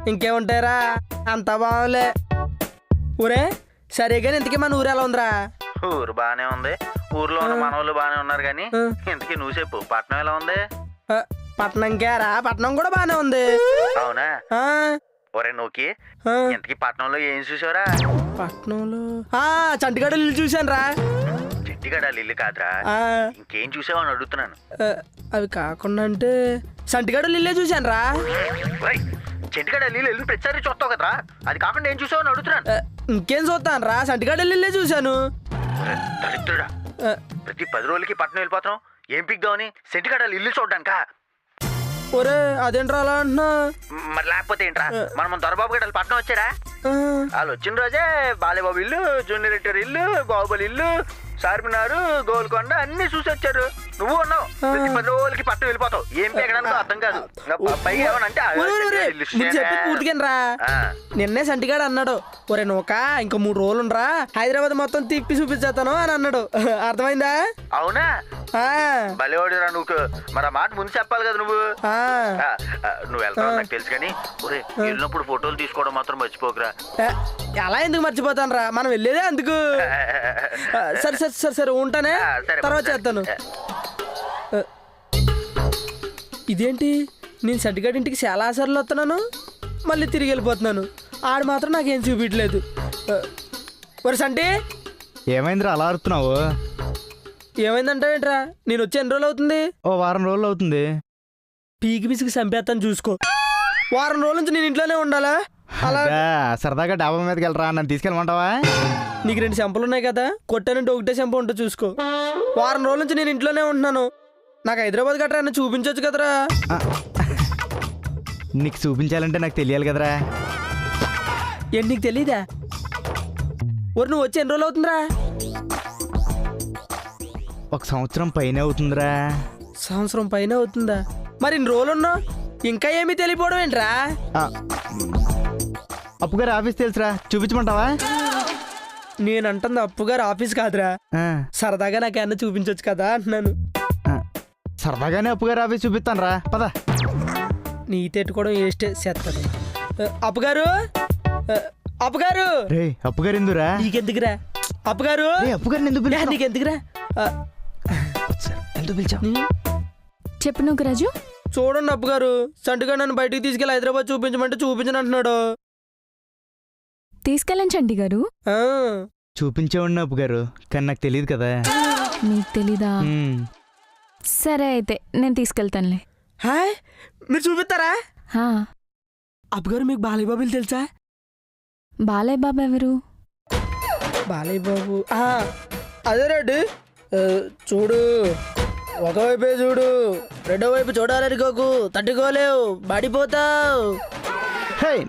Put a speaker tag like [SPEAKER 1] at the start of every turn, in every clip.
[SPEAKER 1] ఇంకేముంటాయిరా, అంత బాగులే. ఊరే సరేగాని ఇంతకీ మన ఊరు ఎలా ఉందిరా?
[SPEAKER 2] ఊరు బానే ఉంది, ఊర్లో ఉన్న మనవాళ్ళు బానే ఉన్నారు కానీ ఇంతకీ నువ్వు చెప్పు, పట్నం ఎలా ఉంది?
[SPEAKER 1] పట్నం కేరా, పట్నం కూడా బానే ఉంది.
[SPEAKER 2] అవునా? ఒరే నోకి, ఇంతకీ పట్నంలో ఏం చూసావురా?
[SPEAKER 1] పట్నంలో చంటిగడ ఇల్లు చూశాను రా.
[SPEAKER 2] చంటిగడ ఇల్లు కాదురా, ఇంకేం చూసావు అని అడుగుతున్నాను.
[SPEAKER 1] అవి కాకుండా అంటే చంటిగడ ఇల్లే చూశాను రా.
[SPEAKER 2] చంటిగడ ఇల్లు ప్రతిసారి చూస్తావు కదరా, అది కాకుండా ఏం చూసావు అని అడుగుతున్నాను.
[SPEAKER 1] ఇంకేం చూస్తాను రా, చంటిగడ ఇల్లే చూశాను.
[SPEAKER 2] దరిద్రుడా, ప్రతి 10 రోజులకి పట్నం వెళ్ళిపోతాం, ఏం పిగ్దామని చంటిగడ ఇల్లు చూడ్డానికా?
[SPEAKER 1] ఒరే అదేంట్రా అలా అంటున్నా?
[SPEAKER 2] మరి లేకపోతే ఏంట్రా, మనం దొరబాబు గడ్డలు పట్నం వచ్చారా? వాళ్ళు వచ్చిన రోజే బాలేబాబు ఇల్లు, జూనియర్ ఎన్టీఆర్ ఇల్లు, బాహుబలి ఇల్లు, చార్మినార్, గోల్కొండ అన్ని చూసి వచ్చారు. నువ్వు ఉన్నావు ప్రతి 10 రోజులకి పట్నం వెళ్ళిపోతావు, ఏం పేగడానికి అర్థం కాదు. పైగా ఏమనంటే
[SPEAKER 1] పూర్తిగా నిన్నే సంటిగాడు అన్నాడు, ఒరే నూక ఇంకో 3 రోజులుండ్రా, హైదరాబాద్ మొత్తం తిప్పి చూపించేస్తాను అని అన్నాడు. అర్థమైందా?
[SPEAKER 2] అవునా? భలేవాడురా నువ్వు. మరి ఆ మాట ముందు చెప్పాలి కదా నువ్వు. నువ్వు వెళ్తావు నాకు తెలుసు కానీ ఒరే వెళ్ళినప్పుడు ఫోటోలు తీసుకోవడం మాత్రం మర్చిపోకురా.
[SPEAKER 1] ఎలా ఎందుకు మర్చిపోతాను రా, మనం వెళ్ళేదే అందుకు. సరే సరే సరే సరే ఉంటానే, తర్వాత చేస్తాను. ఇదేంటి, నేను సర్టిఫికేట్ ఇంటికి చాలా సార్లు వస్తున్నాను, మళ్ళీ తిరిగి వెళ్ళిపోతున్నాను. ఆడు మాత్రం నాకేం చూపించలేదు. మరి సంటే
[SPEAKER 3] ఏమైందిరా అలా ఆడుతున్నావు?
[SPEAKER 1] ఏమైందంటే ఏంట్రా, నేను వచ్చి ఎన్ని రోజులు అవుతుంది?
[SPEAKER 3] ఓ వారం రోజులు అవుతుంది.
[SPEAKER 1] పీకి పిసికి చంపేస్తాను చూసుకో. వారం రోజుల నుంచి నేను ఇంట్లోనే ఉండాలా?
[SPEAKER 3] అలా సరదాగా డాబా మీదకి వెళ్ళరా, నన్ను తీసుకెళ్ళమంటావా?
[SPEAKER 1] నీకు 2 చెంపలు ఉన్నాయి కదా, కొట్టానంటే ఒకటే చెంప ఉంటుంది చూసుకో. వారం రోజుల నుంచి నేను ఇంట్లోనే ఉంటున్నాను, నాకు హైదరాబాద్ గట్రా అన్న చూపించవచ్చు కదరా.
[SPEAKER 3] నీకు చూపించాలంటే నాకు తెలియాలి కదరా.
[SPEAKER 1] ఏంటి నీకు తెలీదా? ఒరు నువ్వు వచ్చి ఎన్ని రోజులు అవుతుందిరా?
[SPEAKER 3] 1 సంవత్సరం పైన అవుతుందిరా.
[SPEAKER 1] సంవత్సరం పైన అవుతుందా? మరి ఇన్ని రోజులు ఉన్నావు, ఇంకా ఏమీ తెలియపోవడం ఏంట్రా?
[SPEAKER 3] అప్పుగారు ఆఫీస్ తెలుసురా, చూపించమంటావా?
[SPEAKER 1] నేనంటుంది అప్పుగారు ఆఫీస్ కాదురా, సరదాగా నాకేమన్నా చూపించవచ్చు కదా అంటున్నాను.
[SPEAKER 3] సరదాగానే అప్పుగారు ఆఫీస్ చూపిస్తాను రా, పద.
[SPEAKER 1] నీ తెట్టుకోవడం వేస్టే చేస్తుంది. అప్పుగారు, అప్పుగారు.
[SPEAKER 3] రే అప్పుగారు ఎందుకురా?
[SPEAKER 1] నీకెందుకురా అప్పుగారు?
[SPEAKER 3] అప్పుగారు ఎందుకు పిలిచా?
[SPEAKER 1] నీకెందుకురా?
[SPEAKER 3] ఎందుకు పిలిచా?
[SPEAKER 4] చెప్పు నువ్వు రాజు.
[SPEAKER 1] చూడండి అప్పుగారు, సంటిగా నన్ను బయటికి తీసుకెళ్ళి హైదరాబాద్ చూపించమంటే చూపించను అంటున్నాడు.
[SPEAKER 4] తీసుకెళ్ళండి చంటి గారు.
[SPEAKER 3] చూపించేవాడిని అప్పుగారు, కానీ నాకు తెలియదు కదా.
[SPEAKER 4] మీకు తెలీదా? సరే అయితే నేను తీసుకెళ్తానులే.
[SPEAKER 1] హాయ్, మీరు చూపిస్తారా? అప్పుగారు మీకు బాలయ్య బాబులు తెలుసా?
[SPEAKER 4] బాలయ్య బాబు ఎవరు?
[SPEAKER 1] బాలయ్య బాబు అదే రెడ్డి, చూడు ఒకవైపే చూడు, రెండో వైపు చూడాలనుకోకు, తట్టుకోలేవు, పడిపోతావు.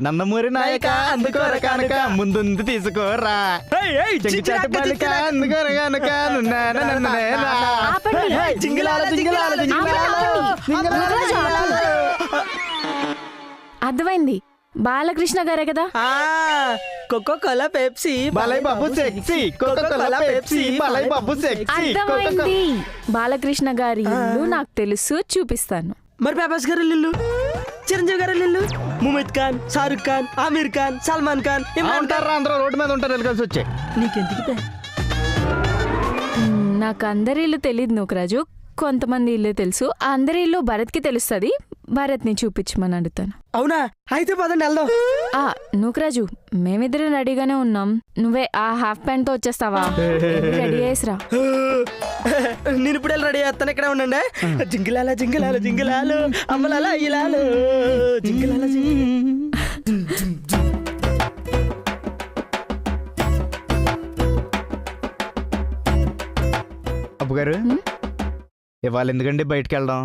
[SPEAKER 3] నందమూరి నాయక అందుకోర కనుక ముందుంది తీసుకోరా,
[SPEAKER 4] అర్థమైంది, బాలకృష్ణ గారే కదా.
[SPEAKER 1] Coca Cola Pepsi
[SPEAKER 3] Balayya Babu sexy, Coca Cola Pepsi Balayya Babu sexy.
[SPEAKER 4] అర్థమైంది, బాలకృష్ణ గారి ఇల్లు నాకు తెలుసు, చూపిస్తాను.
[SPEAKER 1] మరి ప్రభాస్ గారి ఇల్లు, చిరంజీవి గారి ఇల్లు, ముమైత్ ఖాన్, షారుఖ్ ఖాన్, ఆమీర్ ఖాన్, సల్మాన్ ఖాన్
[SPEAKER 3] అందరూ రోడ్డు మీద ఉంటారు, వెళ్ళి కలిసి వచ్చాయి.
[SPEAKER 1] నీకెందుకు?
[SPEAKER 4] నాకు అందరి ఇల్లు తెలియదు నూకరాజు, కొంతమంది ఇల్లు తెలుసు. అందరి ఇల్లు భరత్కి తెలుస్తుంది, భరత్ని చూపించమని అడుగుతాను.
[SPEAKER 1] అవునా? అయితే పదండి వెళ్దాం.
[SPEAKER 4] నూకరాజు, మేమిద్దరం రెడీగానే ఉన్నాం, నువ్వే ఆ హాఫ్ ప్యాంట్ తో వచ్చేస్తావా? రెడీ అయ్యేసిరా.
[SPEAKER 1] నేను ఇప్పుడు రెడీ చేస్తాను, ఇక్కడే ఉండండి. జింగిలాల జింగిలాల జింగిలాలు అమ్మలాల ఇలాలు జింగిలాల
[SPEAKER 3] అబ్బుగారు, ఇవాళ ఎందుకండి బయటికి వెళ్దాం?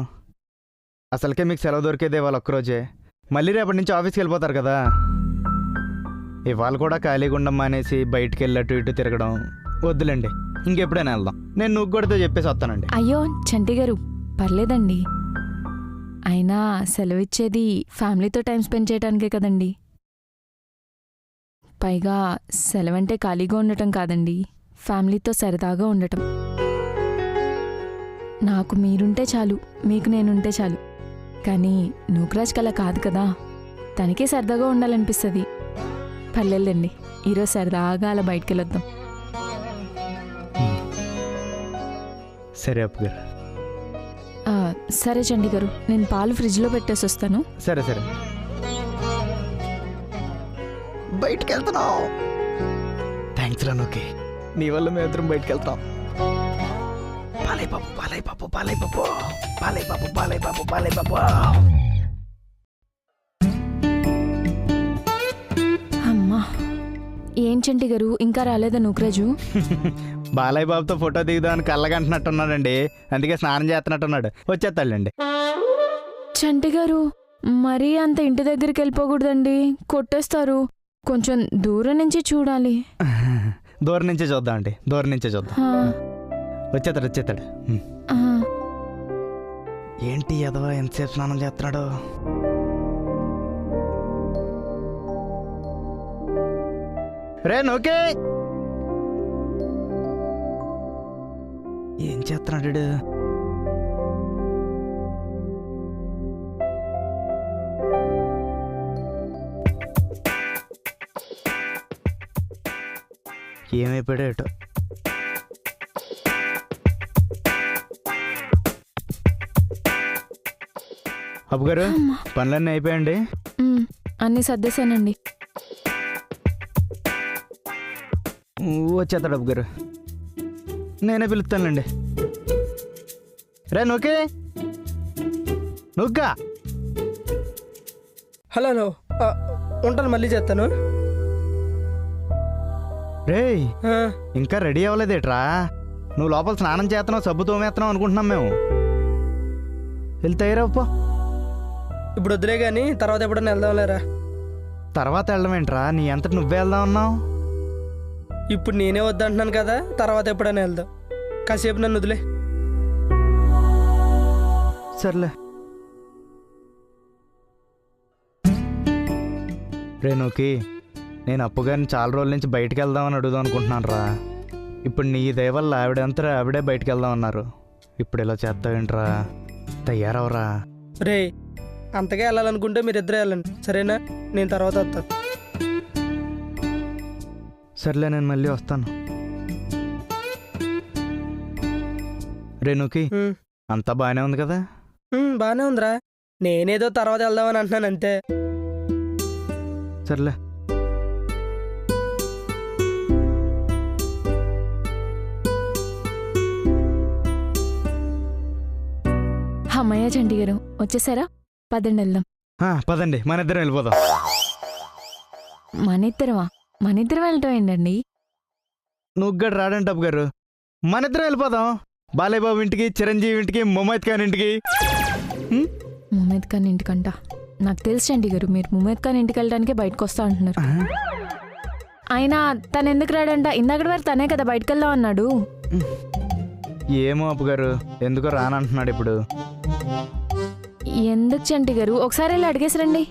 [SPEAKER 3] అసలుకే మీకు సెలవు దొరికేది ఇవాళ ఒక్కరోజే, మళ్ళీ రేపటి నుంచి ఆఫీస్కి వెళ్ళిపోతారు కదా. ఇవాళ కూడా ఖాళీగా ఉండమ్మా అనేసి బయటికి వెళ్ళి అటు ఇటు తిరగడం వద్దులేండి, ఇంకెప్పుడైనా వెళ్దాం. నేను నువ్వు కూడా చెప్పేసి వస్తానండి.
[SPEAKER 4] అయ్యో చంటి గారు, పర్లేదండి, అయినా సెలవు ఇచ్చేది ఫ్యామిలీతో టైం స్పెండ్ చేయడానికే కదండి. పైగా సెలవంటే ఖాళీగా ఉండటం కాదండి, ఫ్యామిలీతో సరదాగా ఉండటం. నాకు మీరుంటే చాలు, మీకు నేనుంటే చాలు కానీ నూకరాజ్కి అలా కాదు కదా, తనకే సరదాగా ఉండాలనిపిస్తుంది. పర్లేదండి, ఈరోజు సరదాగా అలా బయటికి వెళ్ళొద్దాం.
[SPEAKER 3] సరే అప్పుగారు.
[SPEAKER 4] సరే చంటి గారు, నేను పాలు ఫ్రిడ్జ్లో పెట్టేసి వస్తాను.
[SPEAKER 3] సరే సరే. బయటికి వెళ్తున్నావు. థ్యాంక్స్ రా నోకే, నీ వల్ల మేము ఇద్దరం బయటికి వెళ్తాం. పాలై పాపు పాలై పాపు పాలై పాపు పాలై పాపు పాలై పాపు పాలై పాపు.
[SPEAKER 4] అమ్మా, ఏం చంటి గారు ఇంకా రాలేదా నూకరాజు?
[SPEAKER 3] బాలయ్య బాబుతో ఫోటో దిగుదామని కళ్ళగంటున్నట్టున్నాడండి, అందుకే స్నానం చేస్తున్నట్టున్నాడు. వచ్చేస్తాడండి.
[SPEAKER 4] చంటి గారు, మరీ అంత ఇంటి దగ్గరికి వెళ్ళిపోకూడదండి, కొట్టేస్తారు. కొంచెం దూరం నుంచి చూడాలి.
[SPEAKER 3] దూరం నుంచే చూద్దామండి, దూరం నుంచే చూద్దాం. వచ్చేస్తాడు వచ్చేస్తాడు. ఏంటి ఎదవా ఎంతసేపు స్నానం చేస్తున్నాడు? రే నోకే, ఏం చేస్తున్నాడు వీడు? ఏమైపోయాడు ఏటో. అబ్బుగారు, పనులన్నీ అయిపోయండి?
[SPEAKER 4] అన్నీ సర్దేశానండి.
[SPEAKER 3] వచ్చేస్తాడు అబ్బుగారు, నేనే పిలుస్తానులేండి. రే నోకే, నువ్వుగా.
[SPEAKER 1] హలో హలో, ఉంటాను, మళ్ళీ చేస్తాను.
[SPEAKER 3] రేయ్,
[SPEAKER 1] ఆ,
[SPEAKER 3] ఇంకా రెడీ అవ్వలేదేట్రా? నువ్వు లోపల స్నానం చేస్తున్నావు, సబ్బు తోమేస్తున్నావు అనుకుంటున్నాం మేము. వెళ్తాయిరాపో.
[SPEAKER 1] ఇప్పుడు వద్దులే కానీ తర్వాత ఎప్పుడైనా వెళ్దాంలేరా.
[SPEAKER 3] తర్వాత వెళ్ళమేంట్రా, నీ అంతటి నువ్వే వెళ్దాం అన్నావు.
[SPEAKER 1] ఇప్పుడు నేనే వద్దంటున్నాను కదా, తర్వాత ఎప్పుడైనా వెళ్దాం. కాసేపు నన్ను వదిలే.
[SPEAKER 3] సర్లే. రేణుకి, నేను అప్పుగారిని చాలా రోజుల నుంచి బయటికి వెళ్దామని అడుగుదాం అనుకుంటున్నాను రా. ఇప్పుడు నీ దయవల్ల ఆవిడంతా ఆవిడే బయటికి వెళ్దాం అన్నారు. ఇప్పుడు ఇలా చేస్తావేంట్రా? తయారవరా.
[SPEAKER 1] రే, అంతగా వెళ్ళాలనుకుంటే మీరిద్దరే వెళ్ళండి, సరేనా? నేను తర్వాత వస్తాను.
[SPEAKER 3] సర్లే, నేను మళ్ళీ వస్తాను. రేణుకి, అంతా బాగానే ఉంది కదా?
[SPEAKER 1] బాగానే ఉందిరా, నేనేదో తర్వాత వెళ్దామని అంటున్నాను అంతే.
[SPEAKER 3] సర్లే.
[SPEAKER 4] అమ్మయ్య చంటి గారు, వచ్చేసారా? పదండి వెళ్దాం.
[SPEAKER 3] పదండి, మన ఇద్దరం వెళ్ళిపోదాం.
[SPEAKER 4] మన ఇద్దరం వెళ్ళటం ఏంటండి?
[SPEAKER 3] నువ్వు గడు రాడంట అబ్బుగారు, మన ఇద్దరం వెళ్ళిపోదాం. బాలయ్య బాబు ఇంటికి, చిరంజీవి ఇంటికి, ముమైత్ ఖాన్ ఇంటికి.
[SPEAKER 4] ముమైత్ ఖాన్ ఇంటికంట? నాకు తెలుసు చంటి గారు, మీరు ముమైత్ ఖాన్ ఇంటికి వెళ్ళడానికే బయటకు వస్తా అంటున్నారు. అయినా తను ఎందుకు రాడంట? ఇందాకటి వారు తనే కదా బయటకు వెళ్దాం అన్నాడు.
[SPEAKER 3] ఏమో అప్పుగారు, ఎందుకో రానంటున్నాడు ఇప్పుడు.
[SPEAKER 4] ఎందుకు చంటి గారు, ఒకసారి వెళ్ళి అడిగేసి రండి.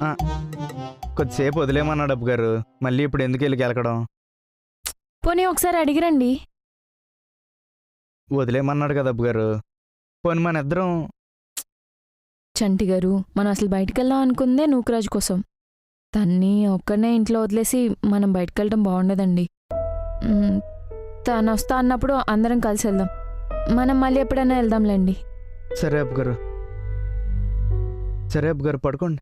[SPEAKER 3] కొద్దిసేపు వదిలేమన్నాడు అప్పుగారు, మళ్ళీ ఇప్పుడు ఎందుకు వెళ్ళి గెలకడం?
[SPEAKER 4] పోనీ ఒకసారి అడిగిరండి.
[SPEAKER 3] వదిలేమన్నాడు కదా అప్పుగారు, పోనీ మన ఇద్దరం.
[SPEAKER 4] చంటి గారు, మనం అసలు బయటకు వెళ్దాం అనుకుందే నూకరాజు కోసం. తన్ని ఒక్కనే ఇంట్లో వదిలేసి మనం బయటకు వెళ్ళడం బాగుండదండి. తను వస్తా అన్నప్పుడు అందరం కలిసి వెళ్దాం. మనం మళ్ళీ ఎప్పుడైనా వెళ్దాంలేండి.
[SPEAKER 3] సరే అప్పుగారు, సరే అప్పుగారు, పడుకోండి.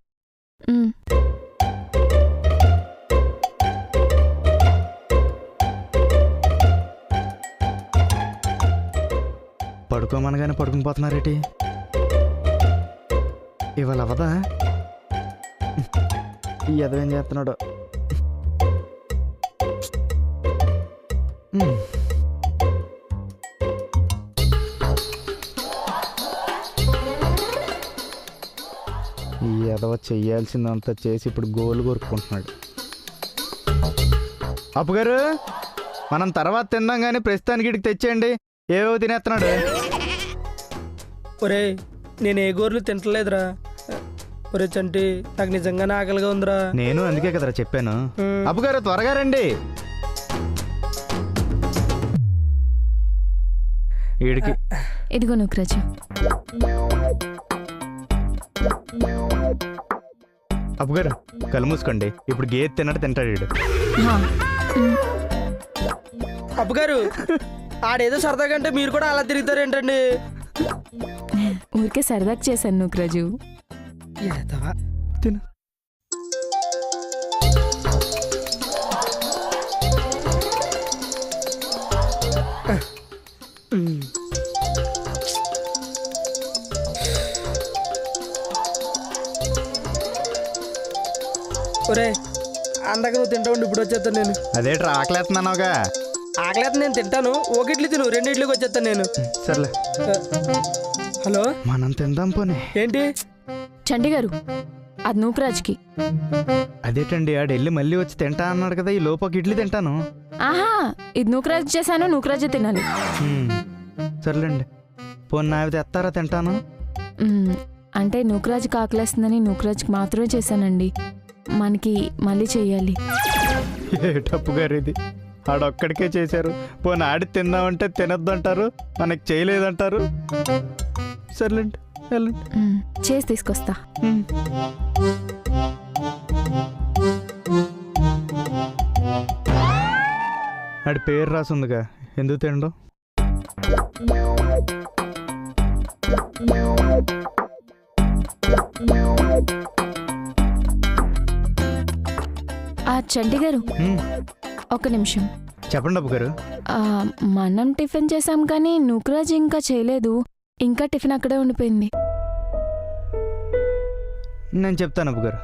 [SPEAKER 3] పడుకోమనగానే పడుకుని పోతున్నారేటి? ఇవాళ అవదా? ఈ ఎదవేం చేస్తున్నాడు? ఈ ఎదవ చెయ్యాల్సిందంతా చేసి ఇప్పుడు గోలు కొరుక్కుంటున్నాడు. అప్పుగారు, మనం తర్వాత తిందాం కానీ ప్రస్తుతానికి ఇడికి తెచ్చేయండి, ఏవో తినేస్తున్నాడు.
[SPEAKER 1] ఒరే, నేను ఏ గోర్లు తింటలేదురా. ఒరే చంటి, నాకు నిజంగానే ఆకలిగా ఉందిరా.
[SPEAKER 3] నేను అందుకే కదరా చెప్పాను. అప్పుగారు, త్వరగా రండి. ఈడికి
[SPEAKER 4] ఇదిగో నూకరాజు.
[SPEAKER 3] అప్పుగారు కళ్ళు మూసుకోండి. ఇప్పుడు గేదె తిన్నట్టు తింటాడు వీడు.
[SPEAKER 4] హా.
[SPEAKER 1] అప్పుగారు ఆడేదో సరదాగా అంటే మీరు కూడా అలా తిరుగుతారు ఏంటండి?
[SPEAKER 4] ఊరికే సరదాగా చేశాను నూకరాజు.
[SPEAKER 1] ఏదవా.
[SPEAKER 3] తిను.
[SPEAKER 1] ఒరే అందాక నువ్వు తింటా ఉండి ఇప్పుడు వచ్చేస్తాను నేను.
[SPEAKER 3] అదేట్రా ఆకలేస్తున్నావుగా.
[SPEAKER 1] ఆకలేదు నేను తింటాను. ఒక ఇడ్లీ తిను, 2 ఇడ్లీకి వచ్చేస్తాను నేను.
[SPEAKER 3] సర్లే
[SPEAKER 1] హలో
[SPEAKER 3] మనం తిందాం పోనీ.
[SPEAKER 1] ఏంటి?
[SPEAKER 4] చంటి గారు అది నూకరాజుకి.
[SPEAKER 3] అదేటండి ఆడు వెళ్ళి మళ్ళీ వచ్చి తింటా అన్నాడు కదా, ఈ లోపు ఒక ఇడ్లీ తింటాను.
[SPEAKER 4] ఆహా, ఇది నూకరాజు చేశాను, నూకరాజే తినాలి.
[SPEAKER 3] సర్లేండి పోనీ నావి తెస్తారా తింటాను.
[SPEAKER 4] అంటే నూకరాజుకి ఆకలేస్తుందని నూకరాజుకి మాత్రమే చేశానండి. మనకి మళ్ళీ చెయ్యాలి.
[SPEAKER 3] ఏటప్పు గారు ఇది, ఆడొక్కడికే చేశారు. పోనీ ఆడి తిందామంటే తినొద్దు అంటారు, మనకి చేయలేదంటారు. సర్లేండి వెళ్ళండి.
[SPEAKER 4] చేసి తీసుకొస్తా.
[SPEAKER 3] ఆడి పేరు రాసుందిగా, ఎందుకు తినడం?
[SPEAKER 4] చంటి గారు ఒక్క నిమిషం.
[SPEAKER 3] చెప్పండి అప్పు గారు.
[SPEAKER 4] మనం టిఫిన్ చేసాం కానీ నూకరాజు ఇంకా చేయలేదు. ఇంకా టిఫిన్ అక్కడే ఉండిపోయింది.
[SPEAKER 3] నేను చెప్తాను అప్పు గారు.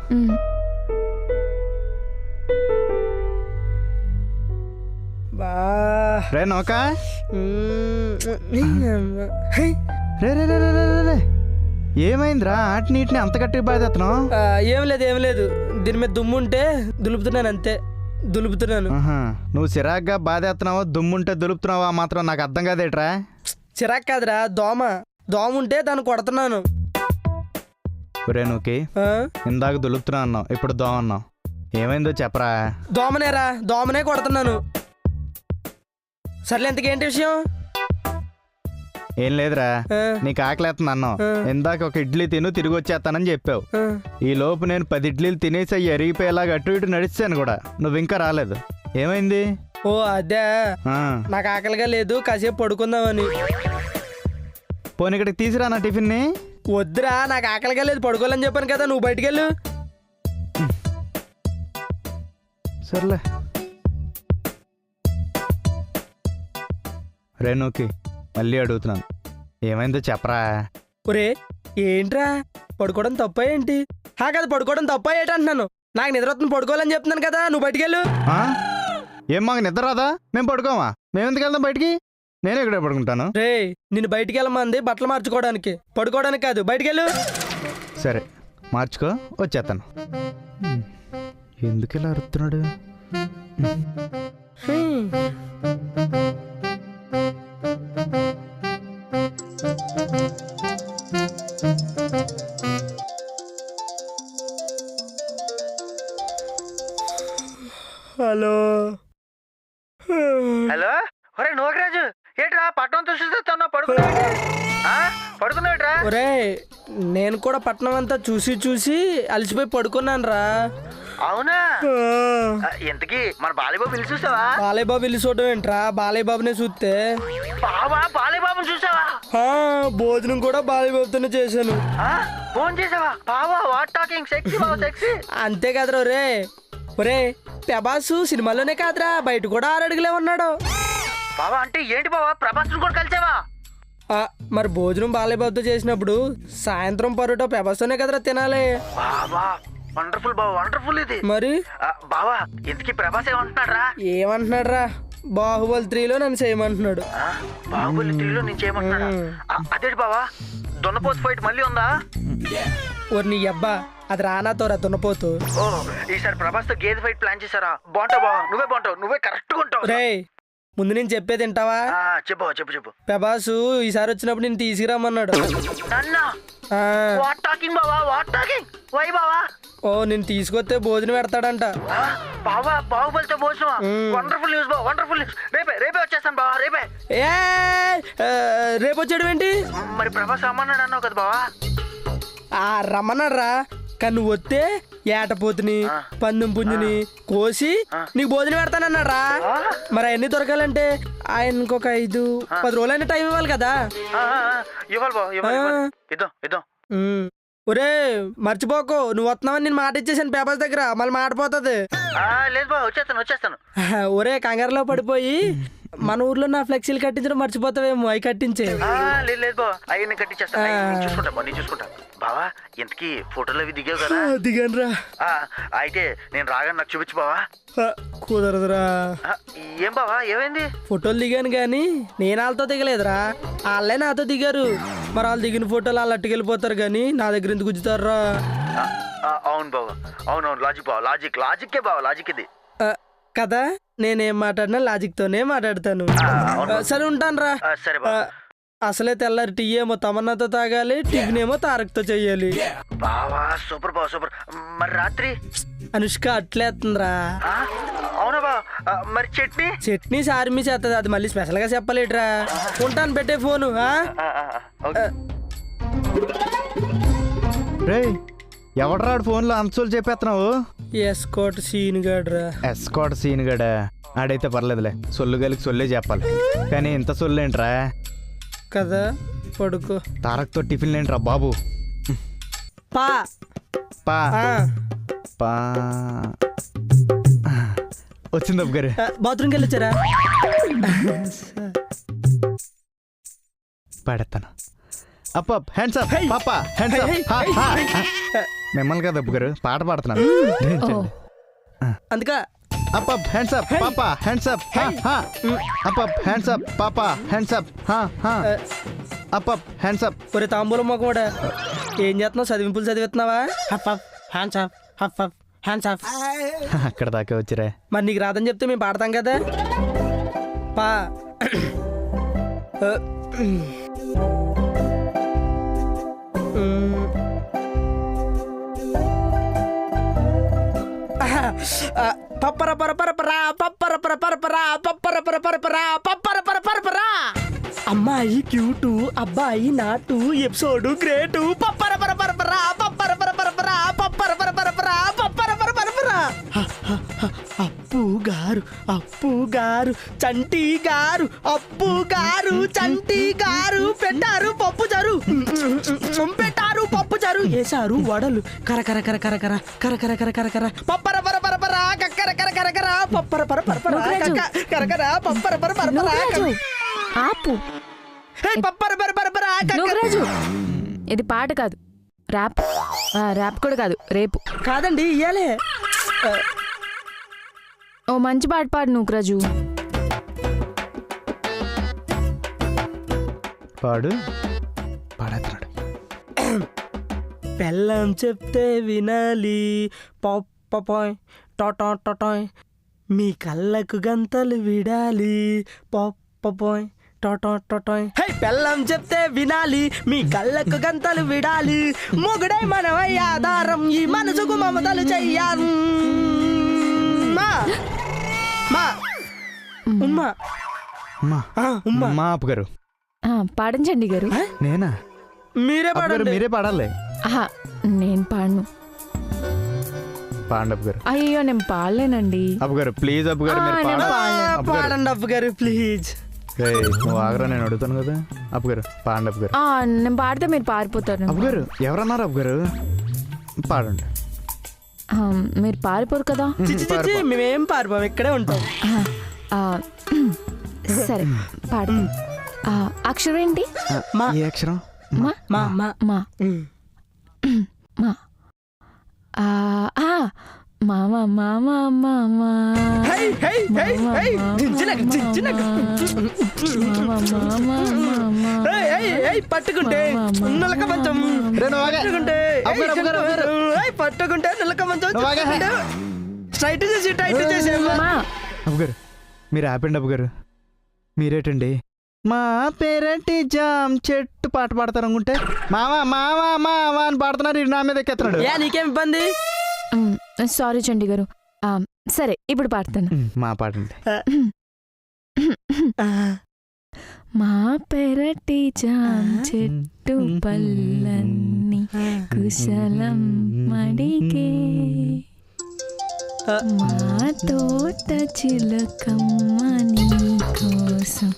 [SPEAKER 1] బా
[SPEAKER 3] రే నౌకా,
[SPEAKER 1] హే.
[SPEAKER 3] రే రే రే రే రే రే. ఏమైందిరా ఆటి నీటిని అంత గట్టిగా బాధేస్తున్నావు?
[SPEAKER 1] ఏం లేదు దీని మీద దుమ్ము ఉంటే దులుపుతున్నాను అంతే. దులుపుతున్నాను.
[SPEAKER 3] నువ్వు చిరాగ్గా బాధేస్తున్నావో దుమ్ముంటే దులుపుతున్నావా మాత్రం నాకు అర్థం కాదేట్రా.
[SPEAKER 1] చిరాక్ కాదురా, దోమ ఉంటే దాన్ని కొడుతున్నాను.
[SPEAKER 3] ఒరే నువ్వుకి ఇందాక దులుపుతున్నా అన్నావు, ఇప్పుడు దోమ అన్నావు. ఏమైందో చెప్పరా.
[SPEAKER 1] దోమనే కొడుతున్నాను. సర్లే ఎంతకేంటి విషయం?
[SPEAKER 3] ఏం లేదురా, నీకు ఆకలేస్తుంది అన్నావు. ఇందాక ఒక ఇడ్లీ తిను తిరిగి వచ్చేస్తానని చెప్పావు. ఈ లోపు నేను 10 ఇడ్లీలు తినేసి అవి అరిగిపోయేలాగా అటు ఇటు నడిచాను కూడా, నువ్వు ఇంకా రాలేదు. ఏమైంది?
[SPEAKER 1] ఓ అదే, నాకు ఆకలిగా లేదు, కాసేపు పడుకుందామని.
[SPEAKER 3] పోనీ ఇక్కడికి తీసిరా నా టిఫిన్ని.
[SPEAKER 1] వద్దురా, నాకు ఆకలిగా లేదు, పడుకోవాలని చెప్పాను కదా, నువ్వు బయటికి వెళ్ళు.
[SPEAKER 3] సర్లే రేణుకి మళ్ళీ అడుగుతున్నాను, ఏమైందో చెప్పరా.
[SPEAKER 1] ఒరే ఏంట్రా, పడుకోవడం తప్ప ఏంటి? కదా పడుకోవడం తప్ప ఏంటి అంటున్నాను. నాకు నిద్ర వస్తుంది, పడుకోవాలని చెప్తున్నాను కదా, నువ్వు బయటికి వెళ్ళు.
[SPEAKER 3] ఏం మాకు నిద్ర రాదా? మేము పడుకోమా? మేము ఎందుకు వెళ్దాం బయటికి? నేను ఇక్కడే పడుకుంటాను.
[SPEAKER 1] రే నిన్ను బయటికి వెళ్ళమంది బట్టలు మార్చుకోవడానికి, పడుకోవడానికి కాదు, బయటికి వెళ్ళు.
[SPEAKER 3] సరే మార్చుకో, వచ్చేస్తాను. ఎందుకు ఇలా అరుస్తున్నాడు?
[SPEAKER 1] హలో
[SPEAKER 2] హలో, ఒరే నూకరాజు, ఏంట్రా పట్టణం చూసి పడుకున్నావుట్రా?
[SPEAKER 1] ఒరే నేను కూడా పట్నం అంతా చూసి చూసి అలసిపోయి పడుకున్నాను రా.
[SPEAKER 2] అవునా? ఇంతకీ మన బాలయ్య బాబు ఇల్లు చూసావా?
[SPEAKER 1] బాలయ్య బాబు ఇల్లు చూడడం ఏంట్రా, బాలయ్య బాబునే చూస్తే.
[SPEAKER 2] బావా బాలయ్య బాబుని చూసావా?
[SPEAKER 1] భోజనం కూడా బాలయ్య బాబుతోనే చేశాను.
[SPEAKER 2] ఫోన్ చేసావా? బావా వాట్ టాకింగ్, సెక్సీ బావా సెక్సీ.
[SPEAKER 1] అంతే కదరా. ఒరే ప్రభాసు సినిమాలోనే కాదురా, బయట కూడా 6 అడుగులే ఉన్నాడు.
[SPEAKER 2] బావా అంటే ఏంటి బావా, ప్రభాస్ కూడా కలిసావా?
[SPEAKER 1] మరి భోజనం బాలయ్య బాబుతో చేసినప్పుడు సాయంత్రం పరోటా ప్రభాస్తోనే కదరా తినాలి.
[SPEAKER 2] బావా వండర్ఫుల్ బావా, వండర్ఫుల్ ఇది.
[SPEAKER 1] మరి
[SPEAKER 2] బావా ఇంతకీ ప్రభాస్
[SPEAKER 1] ఏమంటున్నాడు రా, బాహుబలి 3లో నన్ను చేయమంటున్నాడు.
[SPEAKER 2] బాహుబలి 3లో నేను చేయమంటున్నాడా? అదేంటి బావా, దున్నపోతు ఫైట్ మళ్ళీ ఉందా?
[SPEAKER 1] ఓరి నీ అబ్బా, అది రానాతోరా దున్నపోతు.
[SPEAKER 2] ఓ ఈసారి ప్రభాస్ తో గేదె ఫైట్ ప్లాన్ చేశారా? బాగుంటావు బావా, నువ్వే బాగుంటావు, నువ్వే కరెక్ట్ గా ఉంటావు.
[SPEAKER 1] రే ముందు నేను చెప్పేది వింటావా?
[SPEAKER 2] చెప్పు.
[SPEAKER 1] ప్రభాసు ఈసారి వచ్చినప్పుడు నేను తీసుకురామన్నాడు. ఓ నేను తీసుకొస్తే భోజనం పెడతాడంట.
[SPEAKER 2] బావా బాహుబలితో భోజనం, వండర్ఫుల్ న్యూస్ బావా, వండర్ఫుల్ న్యూస్. రేపే వచ్చేస్తాను బావా, రేపే.
[SPEAKER 1] రేపు వచ్చాడు ఏంటి?
[SPEAKER 2] మరి ప్రభాస్ రమ్మన్నాడు అన్నావు కదా బావా.
[SPEAKER 1] రమ్మన్నారా కానీ నువ్వు వస్తే ఏటపోతుని పందెం పుంజుని కోసి నీకు భోజనం పెడతానన్నారా. మరి అవన్నీ దొరకాలంటే ఆయనకు ఒక 5-10 రోజులైనా టైం ఇవ్వాలి కదా.
[SPEAKER 2] ఇవ్వాలి బావ ఇవ్వాలి. ఇద్దాం.
[SPEAKER 1] ఒరే మర్చిపోకు, నువ్వు వస్తున్నావని నేను మాట ఇచ్చేసాను పేపర్స్ దగ్గర, మళ్ళీ మాటపోతుంది.
[SPEAKER 2] లేదు బావ వచ్చేస్తాను.
[SPEAKER 1] ఒరే కంగారులో పడిపోయి మన ఊర్లో నా ఫ్లెక్సీలు కట్టించడం మర్చిపోతావేమో, అవి కట్టించే.
[SPEAKER 2] లేదు బావ అవి నేను కట్టించేస్తాను. నేను చూసుకుంటా బావా. ఇంతకీ ఫోటోలు అవి దిగావు కదా?
[SPEAKER 1] దిగాను రా.
[SPEAKER 2] అయితే నేను రాగానే నాకు చూపించు బావా.
[SPEAKER 1] కుదరదురా.
[SPEAKER 2] ఏం బావా ఏమైంది?
[SPEAKER 1] ఫోటోలు దిగాను కానీ నేను వాళ్ళతో దిగలేదురా, వాళ్ళే నాతో దిగారు. మరి వాళ్ళు దిగిన ఫోటోలు వాళ్ళు అట్టుకెళ్ళిపోతారు కానీ నా దగ్గర ఎందుకు గుంజుతారా?
[SPEAKER 2] అవును బావా అవునవును. లాజిక్ బావా లాజిక్కే బావా లాజిక్ ఇది
[SPEAKER 1] కదా. నేనేం మాట్లాడినా లాజిక్ తోనే మాట్లాడతాను. సరే ఉంటాను రా.
[SPEAKER 2] సరే బావా.
[SPEAKER 1] అసలే తెల్లారి టీ ఏమో తమన్నాతో తాగాలి, టిఫిన్ ఏమో తారక్తో చెయ్యాలి.
[SPEAKER 2] బావా సూపర్ బావా సూపర్. మరి రాత్రి
[SPEAKER 1] అనుష్క అట్లేస్తుందిరా.
[SPEAKER 2] అవునా బావా. మరి
[SPEAKER 1] చట్నీ సార్మి చేస్తుంది, అది మళ్ళీ స్పెషల్ గా చెప్పలేట్రా. ఉంటాను, పెట్టే ఫోను.
[SPEAKER 3] రేయ్ ఎవడరాడు ఫోన్లో అంతసోలు చెప్పేస్తున్నావు?
[SPEAKER 1] ఎస్కోట్ సీన్ గడ్రా.
[SPEAKER 3] ఎస్కాట్ సీన్ గడా ఆడైతే పర్లేదులే, సొల్లు గలికి సొల్లే చెప్పాలి కానీ ఇంత సొల్లేంట్రా
[SPEAKER 1] కదా. పడుకో.
[SPEAKER 3] తారక్తో టిఫిన్ లేంట్రా బాబు.
[SPEAKER 1] పా
[SPEAKER 3] పా పా వచ్చింది అబ్బు గారు.
[SPEAKER 1] బాత్రూమ్కి వెళ్ళొచ్చారా?
[SPEAKER 3] పాడేస్తాను. అప్ హ్యాండ్స్ అప్ పాపా హ్యాండ్స్ అప్. మిమ్మల్ని కదా అబ్బు గారు పాట పాడుతున్నాను.
[SPEAKER 1] అందుక
[SPEAKER 3] అప్ అప్ హ్యాండ్స్ అప్ పాపా hands up. Up up hands up పాపా hands up. Up up hands up.
[SPEAKER 1] ఒరే తాంబూలం మొక్క కూడా ఏం చేస్తున్నావు? చదివింపులు చదివిస్తున్నావా? హఫ్ అప్ హ్యాండ్స్ అప్ హఫ్ అప్ హ్యాండ్స్ అప్.
[SPEAKER 3] అక్కడ దాకా వచ్చిరా.
[SPEAKER 1] మరి నీకు రాదని చెప్తే మేము పాడతాం కదా. పా పప్పర పరపరపరా పప్పర పరపరపరా పప్పర పరపరపరా పప్పర పరపరపరా. అమ్మాయి క్యూటు, అబ్బాయి నాటు, ఎపిసోడ్ గ్రేటు. పప్పర పరపరపరా పప్పర పరపరపరా పప్పర పరపరపరా పప్పర పరపరపరా. అప్పు గారు చంటి గారు, అప్పు గారు చంటి గారు పెట్టారు పప్పు చారు, పెట్టారు పప్పు చారు, వేసారు వడలు కరకర కరకర కర కరకర కరకర కర పప్పర పరపరపరా కక్కర కరకర కర పప్పర పరపరపరా కరకర పప్పర పరపరపరా.
[SPEAKER 4] ఆపు.
[SPEAKER 1] పప్పర పరపరపరా.
[SPEAKER 4] నోకరాజు, ఇది పాట కాదు, ర్యాప్. ర్యాప్ కూడా కాదు, రేపు.
[SPEAKER 1] కాదండి ఇయ్యాలే.
[SPEAKER 4] ఓ మంచి పాట పాడు నూకరాజు.
[SPEAKER 3] పాడేస్తున్నాడు.
[SPEAKER 1] బెల్లం చెప్తే వినాలి పాయ్ టొటాయ్, మీ కళ్ళకు గంతలు విడాలి పాయ్ టొటాయ్. హే బెల్లం చెప్తే వినాలి, మీ కళ్ళకు గంతలు విడాలి, మొగుడై మనమై ఆధారం, ఈ మనసుకు మమతలు చెయ్యాలి.
[SPEAKER 3] మా అప్పు గారు
[SPEAKER 4] పాడించండి గారు.
[SPEAKER 3] నేనా?
[SPEAKER 1] మీరే పాడండి.
[SPEAKER 3] మీరే పాడాలి.
[SPEAKER 4] నేను పాడను.
[SPEAKER 3] పాడండి అప్పు గారు.
[SPEAKER 4] అయ్యో నేను పాడలేనండి.
[SPEAKER 3] అప్పు గారు ప్లీజ్ అప్పు గారు
[SPEAKER 1] పాడండి అప్పు గారు ప్లీజ్.
[SPEAKER 3] నువ్వు ఆగరా, నేను అడుగుతాను కదా. అప్పు గారు పాడండి అప్పు గారు.
[SPEAKER 4] నేను పాడితే మీరు పారిపోతారు.
[SPEAKER 3] అప్పు గారు ఎవరన్నారు? అప్పు గారు పాడండి.
[SPEAKER 4] మీరు పారిపోరు కదా.
[SPEAKER 1] మేమేం పారిపోం, ఇక్కడే ఉంటాం.
[SPEAKER 4] సరే పాడు. అక్షరం ఏంటి?
[SPEAKER 3] ఏ అక్షరం?
[SPEAKER 4] మా మా మా మా మామ మామ మామ
[SPEAKER 1] పట్టుకుంటే నులక మంచం, పట్టుకుంటే నులక మంచం స్ట్రైట్ చేసి టైట్ చేసే.
[SPEAKER 3] అప్పు గారు మీరు ఆపండి. అప్పు గారు మీరేటండి మా పేరెంటి జామ్ చెట్టు పాట పాడతారు అనుకుంటే మావా మావా మావా అని పాడుతున్నారు, నా మీద ఎక్కేస్తున్నాడు.
[SPEAKER 1] నీకేం ఇబ్బంది?
[SPEAKER 4] సారీ చండి గారు. సరే ఇప్పుడు పాడతాను.
[SPEAKER 3] మా పాడండి.
[SPEAKER 4] మా పెరటి జామ్ చెట్టు పల్లన్నీ కమ్మని కుశలం మడిగే మా తోట చిలకమ్మని కోసం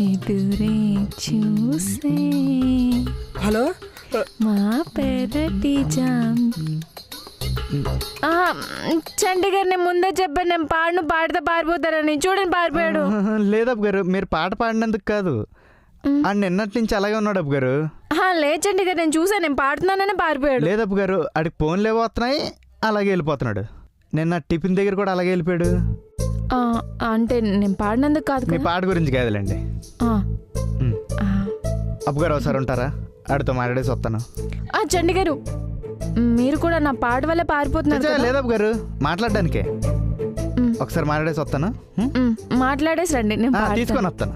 [SPEAKER 4] ఎదురే చూసే
[SPEAKER 1] హలో
[SPEAKER 4] మా పెరటి జామ్ చండి గారు నేను ముందే చెప్పాను నేను పాడితే పారిపోతారని చూడండి పారిపోయాడు.
[SPEAKER 3] లేదు అబ్బు గారు, మీరు పాట పాడినందుకు కాదు, ఆడు నిన్నటి నుంచి అలాగే ఉన్నాడు అబ్బు గారు.
[SPEAKER 4] లేచండి గారు నేను చూసాను నేను పాడుతున్నానని పారిపోయాడు.
[SPEAKER 3] లేదు అబ్బు గారు, ఆడికి ఫోన్లు ఏమవుతున్నాయి అలాగే వెళ్ళిపోతున్నాడు. నిన్న టిఫిన్ దగ్గర కూడా అలాగే వెళ్ళిపోయాడు.
[SPEAKER 4] అంటే నేను పాడినందుకు కాదు
[SPEAKER 3] మీ పాట గురించి కాదులేండి. అబ్బు గారు ఒకసారి ఉంటారా, ఆడితో మాట్లాడేసి వస్తాను.
[SPEAKER 4] చండి గారు మీరు కూడా నా పాట వల్ల పారిపోతున్నారు.
[SPEAKER 3] లేదు అబ్బు గారు, మాట్లాడడానికే ఒకసారి మాట్లాడేసి వస్తాను.
[SPEAKER 4] మాట్లాడేసి రండి నేను
[SPEAKER 3] తీసుకొని వస్తాను.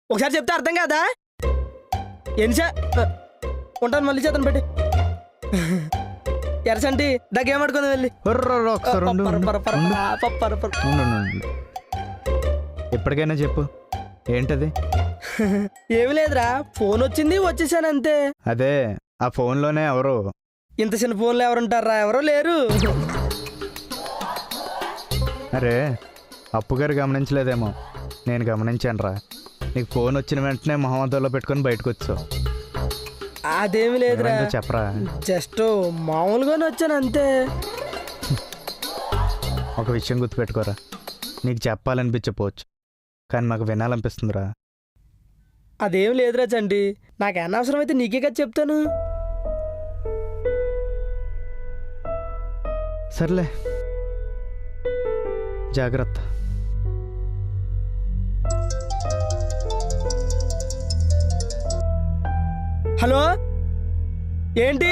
[SPEAKER 1] ఒకసారి చెప్తే అర్థం కాదా? ఎన్సా ఉంటాను, మళ్ళీ చేతను పెట్టి ఎరసంటి దగ్గేమడుకుందాం వెళ్ళి.
[SPEAKER 3] ఒకసారి ఎప్పటికైనా చెప్పు, ఏంటది?
[SPEAKER 1] ఏమి లేదురా, ఫోన్ వచ్చింది వచ్చేసాను అంతే.
[SPEAKER 3] అదే ఆ ఫోన్లోనే ఎవరు?
[SPEAKER 1] ఇంత చిన్న ఫోన్లో ఎవరుంటారా? ఎవరో లేరు.
[SPEAKER 3] అరే అప్పు గారు గమనించలేదేమో, నేను గమనించాను రా. నీకు ఫోన్ వచ్చిన వెంటనే మొహమ్మద్లో పెట్టుకొని బయటకు వచ్చావు.
[SPEAKER 1] అదేమి లేదురా,
[SPEAKER 3] చెప్పరా.
[SPEAKER 1] జస్ట్ మామూలుగానే వచ్చాను అంతే.
[SPEAKER 3] ఒక విషయం గుర్తుపెట్టుకోరా, నీకు చెప్పాలనిపించకపోవచ్చు కానీ మాకు వినాలనిపిస్తుందిరా.
[SPEAKER 1] అదేం లేదురా చండి, నాకు అనవసరం అయితే నీకే కదా చెప్తాను.
[SPEAKER 3] సర్లే జాగ్రత్త.
[SPEAKER 1] హలో ఏంటి?